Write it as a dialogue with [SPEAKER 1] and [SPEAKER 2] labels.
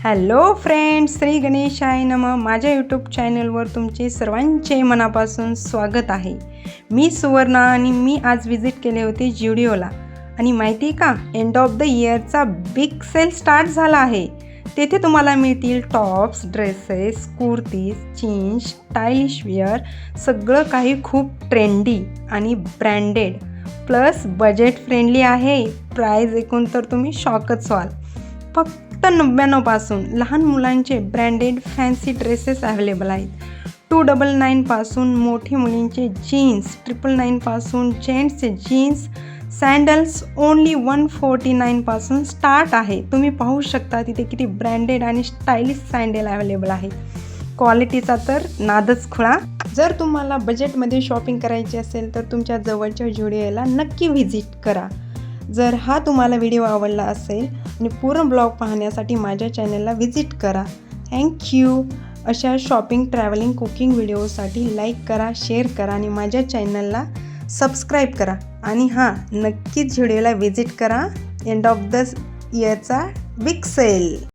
[SPEAKER 1] Hello friends, Shri गणेशाय नमः. माझ्या यूट्यूब चॅनलवर तुमचे सर्वांचे मनापासून स्वागत आहे. मी सुवर्णा आणि मी आज विजिट केले होते ज्युडिओला. आणि माहिती आहे का, एंड ऑफ द इयरचा बिग सेल स्टार्ट झाला आहे. तेथे तुम्हाला मिळतील tops, dresses, kurtis, jeans, stylish wear, सगळं काही खूप ट्रेंडी आणि ब्रँडेड प्लस बजेट फ्रेंडली आहे. प्राईज ऐकून तर तुम्ही शॉकच व्हाल. फक्त 99पासून लहान मुलांचे ब्रँडेड फॅन्सी ड्रेसेस अवेलेबल आहेत. 299पासून मोठी मुलींचे जीन्स, 999पासून जेंट्सचे जीन्स, सँडल्स ओन्ली 149पासून स्टार्ट आहे. तुम्ही पाहू शकता तिथे किती ब्रँडेड आणि स्टायलिश सँडल अवेलेबल आहेत. क्वालिटीचा तर नादच खुळा. जर तुम्हाला बजेटमध्ये शॉपिंग करायची असेल तर तुमच्या जवळच्या ज्युडिओला नक्की व्हिजिट करा. जर हा तुम्हाला व्हिडिओ आवडला असेल आणि पूर्ण ब्लॉग पाहण्यासाठी माझ्या चॅनलला व्हिजिट करा. थँक्यू. अशा शॉपिंग, ट्रॅव्हलिंग, कुकिंग व्हिडिओसाठी लाईक करा, शेअर करा आणि माझ्या चॅनलला सबस्क्राईब करा. आणि हां, नक्कीच व्हिडिओला व्हिजिट करा. एंड ऑफ द इयरचा बिग सेल.